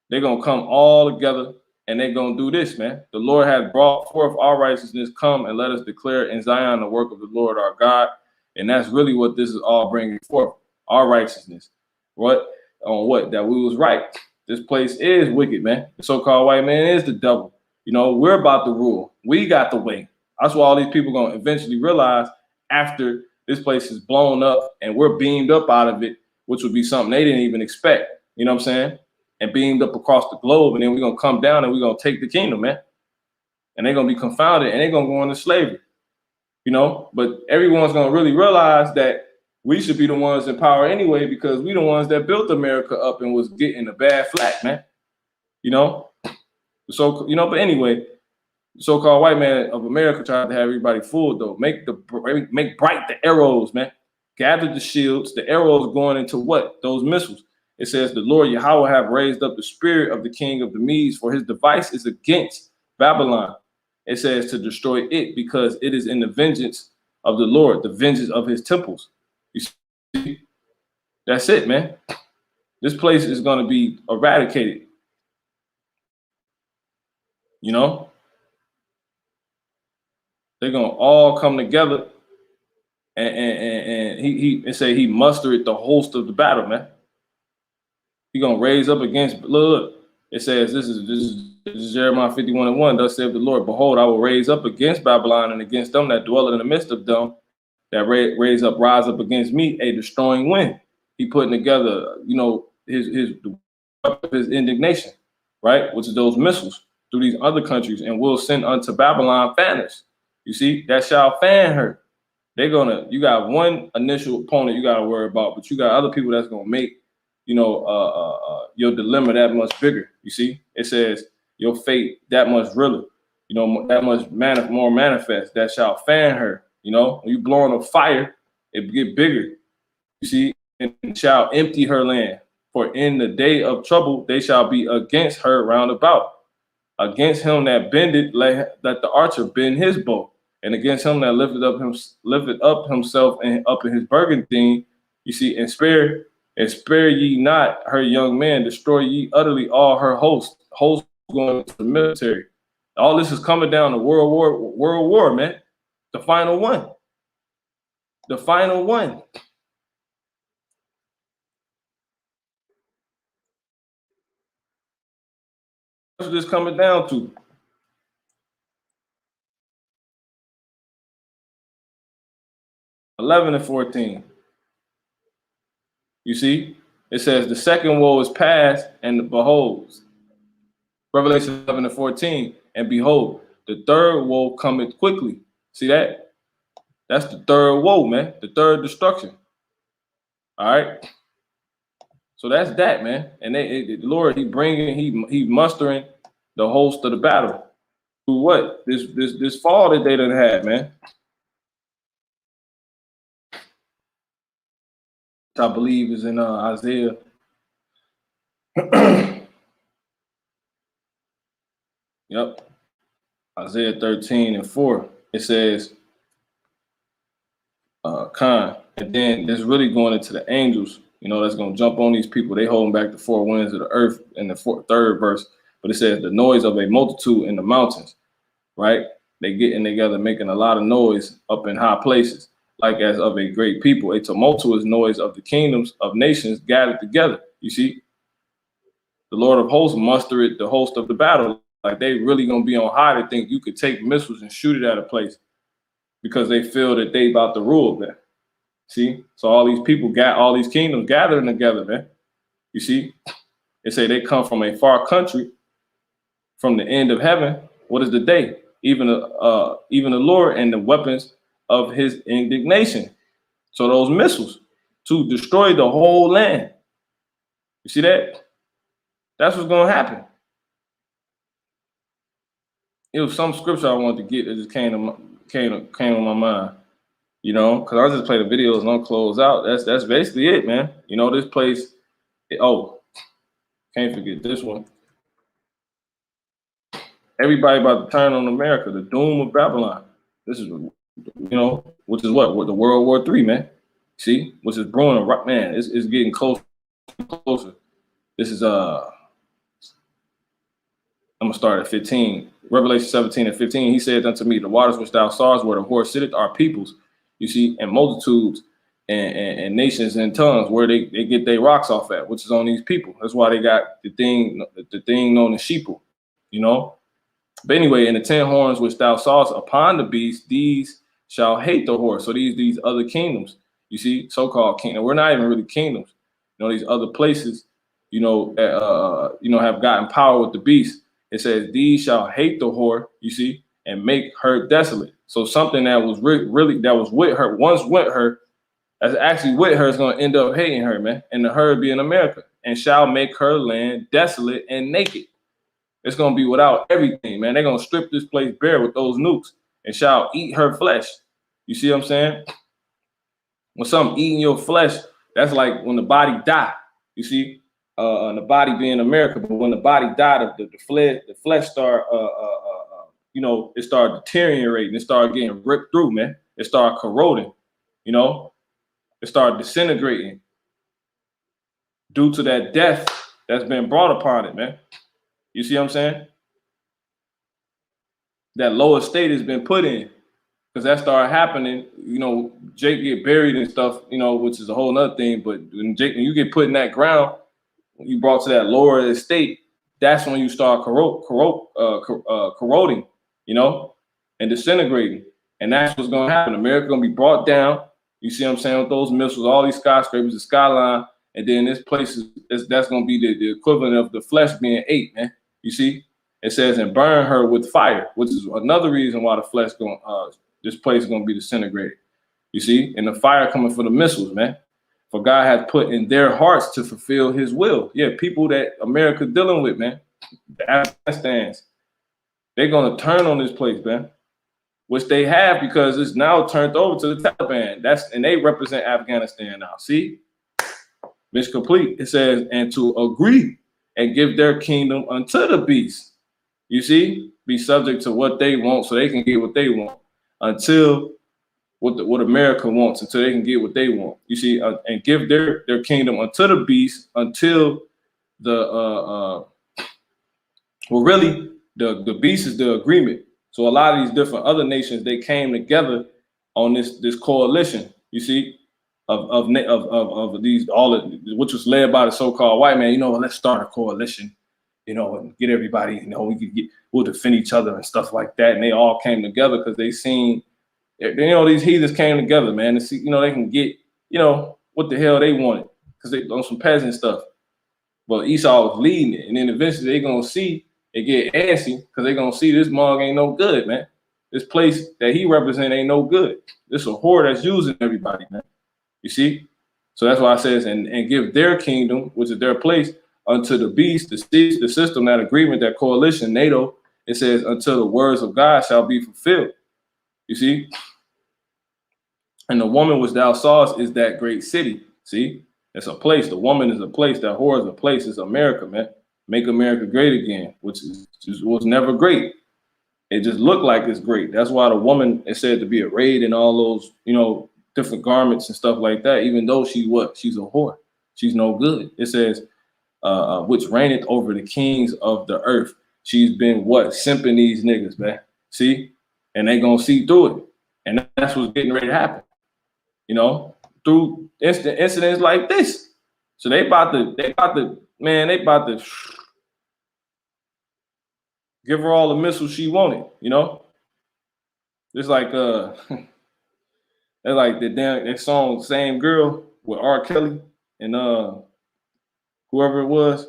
They're going to come all together and they're going to do this, man. The Lord has brought forth our righteousness. Come and let us declare in Zion the work of the Lord our God. And that's really what this is all bringing forth, our righteousness. What? That we was right. This place is wicked, man. The so-called white man is the devil. We're about to rule. We got the way. That's why all these people are going to eventually realize after this place is blown up and we're beamed up out of it, which would be something they didn't even expect. You know what I'm saying? And beamed up across the globe, and then we're going to come down and we're going to take the kingdom, man. And they're going to be confounded and they're going to go into slavery, But everyone's going to really realize that we should be the ones in power anyway, because we the ones that built America up and was getting a bad flack, man. So, but anyway, the so-called white man of America tried to have everybody fooled, though. Make bright the arrows, man. Gather the shields, the arrows going into what? Those missiles. It says, the Lord Yahweh have raised up the spirit of the king of the Medes, for his device is against Babylon. It says to destroy it, because it is in the vengeance of the Lord, the vengeance of his temples. You see? That's it, man. This place is going to be eradicated. They're going to all come together and he mustered the host of the battle, man. He's gonna raise up against. Look, it says this is Jeremiah 51:1. Thus saith the Lord, behold, I will raise up against Babylon and against them that dwell in the midst of them, that rise up against me a destroying wind. He putting together, his indignation, right, which is those missiles through these other countries, and will send unto Babylon fanners. You see, that shall fan her. You got one initial opponent you got to worry about, but you got other people that's gonna make your dilemma that much bigger. You see, it says your fate that much realer, that much more manifest. That shall fan her. When you blowing a fire, it get bigger. You see, and shall empty her land. For in the day of trouble they shall be against her round about. Against him that bended, let the archer bend his bow, and against him that lifted up himself and up in his burgundy. You see, and spare ye not her young man, destroy ye utterly all her hosts going to the military. All this is coming down to world war, man. The final one. That's what this coming down to. (11 and 14). You see, it says the second woe is past, and behold, Revelation 11 and 14, and behold, the third woe cometh quickly. See that? That's the third woe, man. The third destruction. All right. So that's that, man. And the Lord, he mustering the host of the battle. Through what? This fall that they done had, man. I believe is in Isaiah. Yep. Isaiah 13 and 4. It says, and then it's really going into the angels, that's going to jump on these people. They holding back the four winds of the earth in the third verse. But it says the noise of a multitude in the mountains, right? They getting together, making a lot of noise up in high places, like as of a great people, a tumultuous noise of the kingdoms of nations gathered together. You see, the Lord of hosts mustered the host of the battle, Like they really gonna be on high to think you could take missiles and shoot it at a place because they feel that they about to rule there. See? So all these people got all these kingdoms gathering together, man. You see? They say they come from a far country, from the end of heaven. What is the day? Even the Lord and the weapons of his indignation. So those missiles to destroy the whole land. You see that? That's what's gonna happen. It was some scripture I wanted to get that just came on my mind. You know, because I just play the videos and I'll close out. That's basically it, man. You know, this place. Can't forget this one. Everybody about to turn on America. The doom of Babylon. This is, you know, which is what the World War III, man. See, which is brewing, man. It's getting closer and closer. This is I'm gonna start at 15. Revelation 17 and 15. He said unto me, the waters which thou sawest where the horse sitteth are peoples. You see, and multitudes and nations and tongues where they get their rocks off at, which is on these people. That's why they got the thing known as sheeple, you know. But anyway, in the 10 horns which thou sawest upon the beast, these shall hate the horse. So these other kingdoms, you see, so-called kingdom. We're not even really kingdoms. You know, these other places, you know, have gotten power with the beast. It says, these shall hate the whore, you see, and make her desolate. So something that was really that was with her, once with her, that's actually with her, is going to end up hating her, man. And the her be in America, and shall make her land desolate and naked. It's going to be without everything, man. They're going to strip this place bare with those nukes and shall eat her flesh. You see what I'm saying? When something eating your flesh, that's like when the body die. You see, the body being America, but when the body died, the flesh start, you know, it started deteriorating. It started getting ripped through, man. It started corroding, you know. It started disintegrating due to that death that's been brought upon it, man. You see what I'm saying? That lower state has been put in because that started happening. You know, Jake get buried and stuff, you know, which is a whole nother thing. But when you get put in that ground, when you brought to that lower estate, that's when you start corroding, you know, and disintegrating. And that's what's going to happen. America going to be brought down. You see what I'm saying? With those missiles, all these skyscrapers, the skyline, and then this place that's going to be the equivalent of the flesh being ate, man. You see, it says, and burn her with fire, which is another reason why the flesh this place is going to be disintegrated. You see, and the fire coming for the missiles, man. For God has put in their hearts to fulfill his will. Yeah, people that America dealing with, man. The Afghans, they're going to turn on this place, man. Which they have because it's now turned over to the Taliban. And they represent Afghanistan now. See? Mission complete. It says, and to agree and give their kingdom unto the beast. You see? Be subject to what they want so they can get what they want. Until what America wants, until they can get what they want. You see? And give their kingdom unto the beast until the the beast is the agreement. So a lot of these different other nations, they came together on this coalition, you see, of these which was led by the so-called white man. You know, let's start a coalition, you know, and get everybody, you know, we'll defend each other and stuff like that. And they all came together because they seen, you know, these heathens came together, man, to see, you know, they can get, you know, what the hell they wanted because they on some peasant stuff. But Esau was leading it, and then eventually they're gonna see. They get antsy because they're going to see this mug ain't no good, man. This place that he represents ain't no good. This a whore that's using everybody, man. You see? So that's why it says, and give their kingdom, which is their place, unto the beast, the system, that agreement, that coalition, NATO. It says, until the words of God shall be fulfilled. You see? And the woman which thou sawest is that great city. See? It's a place. The woman is a place. That whore is a place. It's America, man. Make America great again, which was never great. It just looked like it's great. That's why the woman is said to be arrayed in all those, you know, different garments and stuff like that, even though she's a whore. She's no good. It says, which reigneth over the kings of the earth. She's been simping these niggas, man. See? And they gonna see through it. And that's what's getting ready to happen. You know, through incidents like this. So they about to Give her all the missiles she wanted, you know? It's like it's like that song Same Girl with R. Kelly and whoever it was.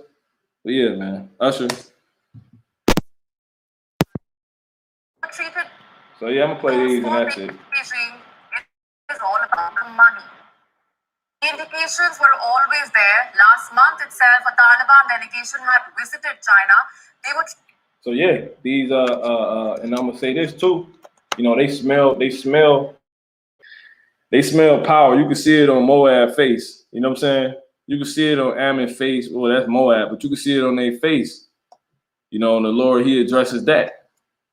But yeah, man. Usher. Treated So yeah, I'm gonna play these and that's it. Beijing is all about the money. The indications were always there. Last month itself, a Taliban delegation had visited China. They were So yeah, these and I'm gonna say this too. You know, they smell power. You can see it on Moab face. You know what I'm saying? You can see it on Ammon face. Well, that's Moab, but you can see it on their face. You know, and the Lord, he addresses that.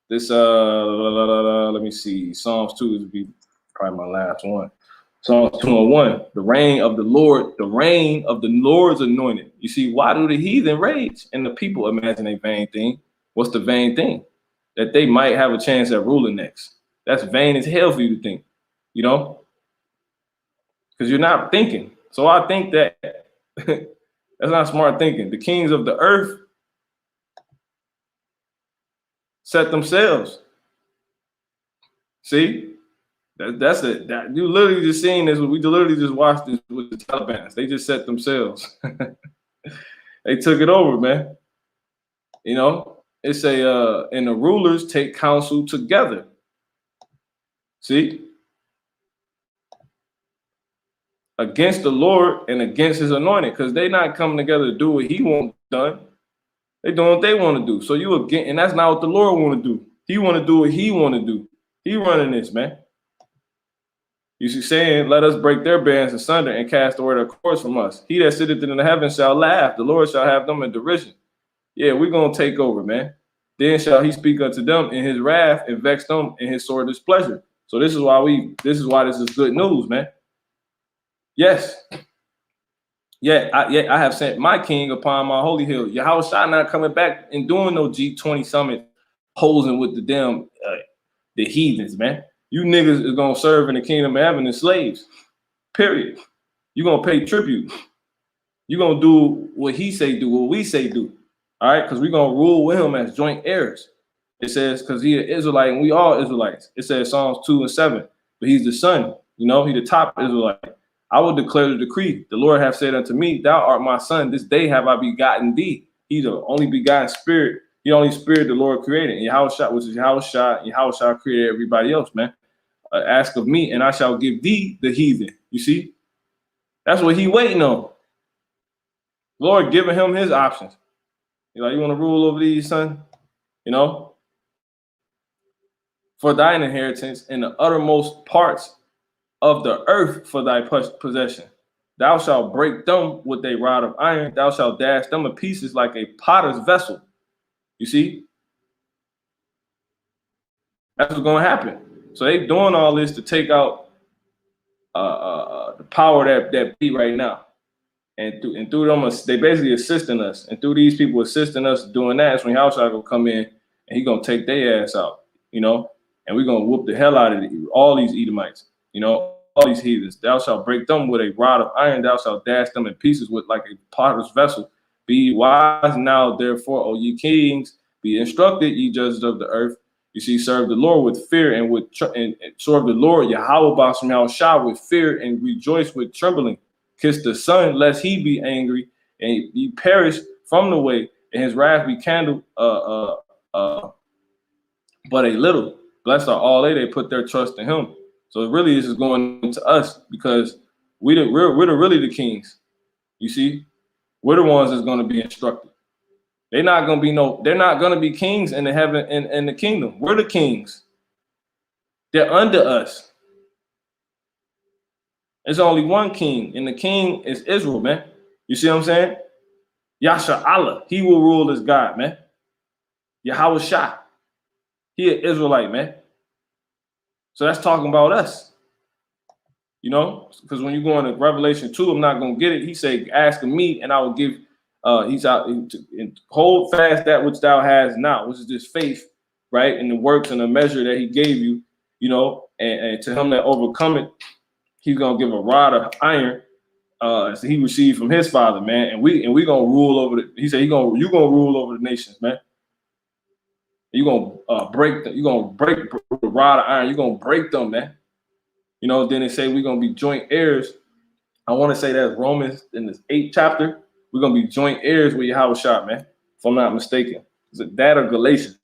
This let me see. Psalms 2 is be probably my last one. Psalms 2:1. The reign of the Lord's anointed. You see, why do the heathen rage and the people imagine a vain thing? What's the vain thing? That they might have a chance at ruling next. That's vain as hell for you to think, you know? Because you're not thinking. So I think that that's not smart thinking. The kings of the earth set themselves. See? That's it. That you literally just seen this. We literally just watched this with the Taliban. They just set themselves. They took it over, man. You know, it's and the rulers take counsel together. See? Against the Lord and against his anointed, because they not coming together to do what he wants done. They doing what they want to do. So you again, and that's not what the Lord want to do. He want to do what he want to do. He running this, man. You see, saying, let us break their bands asunder and cast away their cords from us. He that sitteth in the heavens shall laugh. The Lord shall have them in derision. Yeah, we're going to take over, man. Then shall he speak unto them in his wrath and vex them in his sore displeasure. So this is why this is good news, man. Yes. I have sent my king upon my holy hill. Yahushua not coming back and doing no G20 summit, posing with the damn the heathens, man. You niggas is gonna serve in the kingdom of heaven as slaves. Period. You're gonna pay tribute. You're gonna do what he say do, what we say do. All right, because we're gonna rule with him as joint heirs. It says, because he is Israelite and we all Israelites. It says Psalms 2:7, but he's the son, you know, he the top Israelite. I will declare the decree. The Lord hath said unto me, thou art my son. This day have I begotten thee. He's the only begotten spirit. The only spirit the Lord created. And Yahushua, which is Yahushua created everybody else, man. Ask of me, and I shall give thee the heathen. You see? That's what he waiting on. Lord giving him his options. You know, you want to rule over these, son? You know? For thine inheritance in the uttermost parts of the earth for thy possession. Thou shalt break them with a rod of iron. Thou shalt dash them to pieces like a potter's vessel. You see? That's what's going to happen. So they doing all this to take out the power that be right now. And through them, they basically assisting us. And through these people assisting us doing that, that's when Yahushua will come in and he going to take their ass out, you know? And we're going to whoop the hell out of all these Edomites, you know, all these heathens. Thou shalt break them with a rod of iron. Thou shalt dash them in pieces with like a potter's vessel. Be wise now, therefore, O ye kings, be instructed, ye judges of the earth. You see, serve the Lord with fear and and serve the Lord, Yahweh Bashem Yahushua, with fear and rejoice with trembling. Kiss the Son, lest he be angry and ye perish from the way, and his wrath be kindled but a little. Blessed are all they put their trust in him. So really this is going to us because we're really the kings. You see, we're the ones that's going to be instructed. They're not going to be kings in the heaven and the kingdom. We're the kings. They're under us. There's only one king, and the king is Israel, man. You see what I'm saying? Yasha Allah, he will rule as God, man. Yahweh Shah, he an Israelite, man. So that's talking about us, you know, because when you go into Revelation 2, I'm not going to get it. He said, ask of me, and I will give, he's out and hold fast that which thou hast now, which is this faith, right? And the works and the measure that he gave you, you know, and to him that overcome it, he's gonna give a rod of iron, so he received from his father, man. And we gonna rule over the. He said you're gonna rule over the nations, man. You're gonna break them. You're gonna break the rod of iron. You're gonna break them, man. You know, then they say we're gonna be joint heirs. I want to say that's Romans in the 8th chapter. We're gonna be joint heirs with Yahushua, man. If I'm not mistaken, is it that or Galatians?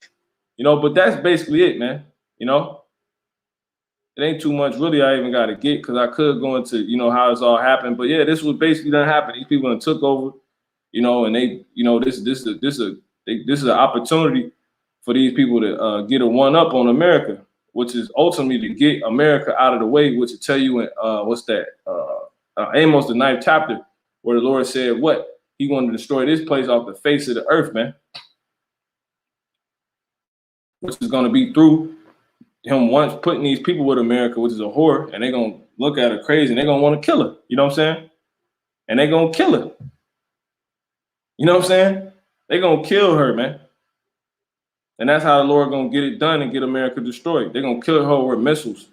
You know, but that's basically it, man. You know, it ain't too much really I even got to get because I could go into, you know, how it's all happened. But yeah, this was basically done happen. These people done took over, you know, and they, you know, this is an opportunity for these people to get a one up on America, which is ultimately to get America out of the way, which will tell you in what's that? Amos the 9th chapter, where the Lord said what? He wanted to destroy this place off the face of the earth, man. Which is going to be through him once putting these people with America, which is a whore, and they're going to look at her crazy and they're going to want to kill her. You know what I'm saying? And they're going to kill her. You know what I'm saying? They're going to kill her, man. And that's how the Lord going to get it done and get America destroyed. They're going to kill her with missiles.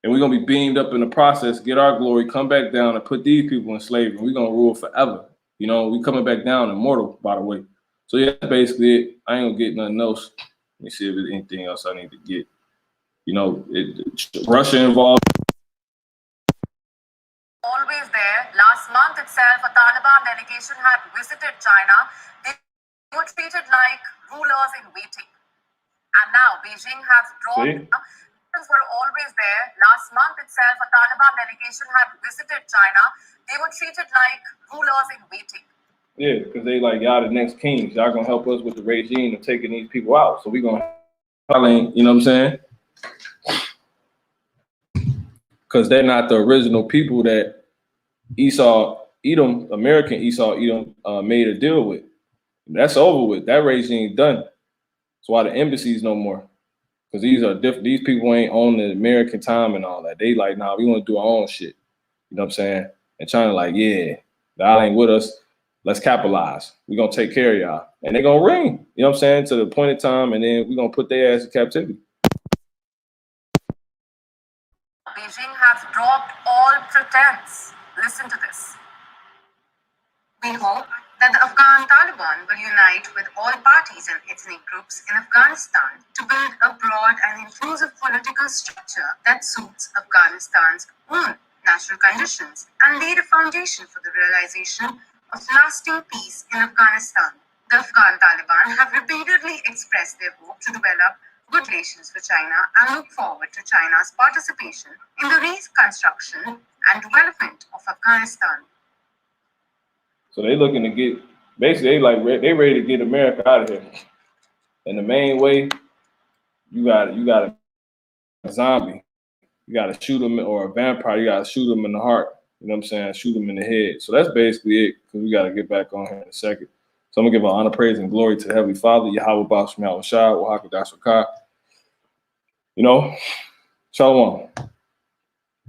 And we're going to be beamed up in the process, get our glory, come back down and put these people in slavery. We're going to rule forever. You know, we coming back down immortal, by the way. So yeah, that's basically it. I ain't going to get nothing else. Let me see if there's anything else I need to get. You know, Russia involved. Always there. Last month itself, a Taliban delegation had visited China. They were treated like rulers in waiting. And now Beijing has dropped. Were always there. Last month itself, a Taliban delegation had visited China. They were treated like rulers in waiting. Yeah, because they like, y'all the next kings. Y'all gonna help us with the regime of taking these people out. So we gonna, you know what I'm saying? Because they're not the original people that American Esau Edom made a deal with. That's over with. That regime done. That's why the embassies no more. Because these are different. These people ain't on the American time and all that. They like, nah, we want to do our own shit. You know what I'm saying? And China like, yeah, y'all ain't with us. Let's capitalize. We're going to take care of y'all. And they're going to ring, you know what I'm saying, to the appointed time, and then we're going to put their ass in captivity. Beijing has dropped all pretense. Listen to this. We hope that the Afghan Taliban will unite with all parties and ethnic groups in Afghanistan to build a broad and inclusive political structure that suits Afghanistan's own natural conditions and lay the foundation for the realization of lasting peace in Afghanistan. The Afghan Taliban have repeatedly expressed their hope to develop good relations with China and look forward to China's participation in the reconstruction and development of Afghanistan. So they looking to get, basically they ready to get America out of here. And the main way, you got a zombie. You got to shoot them, or a vampire, you got to shoot them in the heart. You know what I'm saying? Shoot them in the head. So that's basically it, because we got to get back on here in a second. So I'm going to give honor, praise, and glory to the Heavenly Father, Yahweh Ba'Shemel Shah, Oaxaca Dasrakah. You know, Shalom.